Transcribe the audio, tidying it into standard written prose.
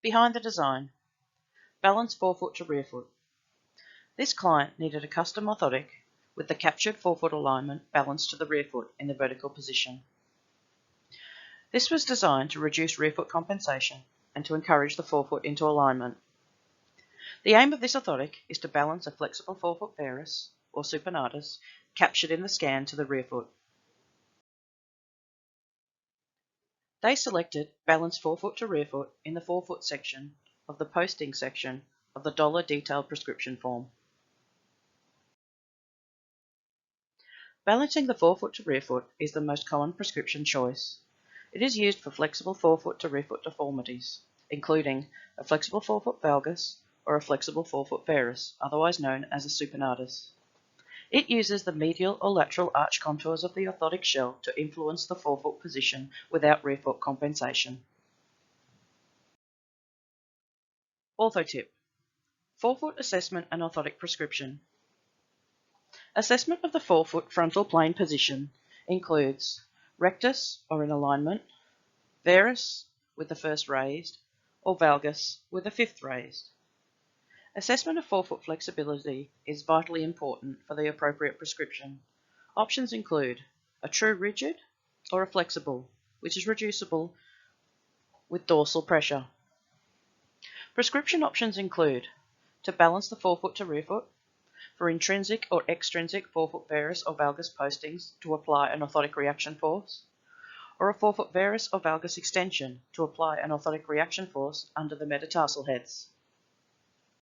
Behind the design, balance forefoot to rear foot. This client needed a custom orthotic with the captured forefoot alignment balanced to the rear foot in the vertical position. This was designed to reduce rear foot compensation and to encourage the forefoot into alignment. The aim of this orthotic is to balance a flexible forefoot varus, or supinatus, captured in the scan to the rear foot. They selected balance forefoot to rear foot in the forefoot section of the posting section of the DOLA detailed prescription form. Balancing the forefoot to rear foot is the most common prescription choice. It is used for flexible forefoot to rear foot deformities, including a flexible forefoot valgus or a flexible forefoot varus, otherwise known as a supinatus. It uses the medial or lateral arch contours of the orthotic shell to influence the forefoot position without rear foot compensation. Orthotip: Forefoot assessment and orthotic prescription. Assessment of the forefoot frontal plane position includes rectus or in alignment, varus with the first raised, or valgus with the fifth raised. Assessment of forefoot flexibility is vitally important for the appropriate prescription. Options include a true rigid or a flexible, which is reducible with dorsal pressure. Prescription options include to balance the forefoot to rear foot, for intrinsic or extrinsic forefoot varus or valgus postings to apply an orthotic reaction force, or a forefoot varus or valgus extension to apply an orthotic reaction force under the metatarsal heads.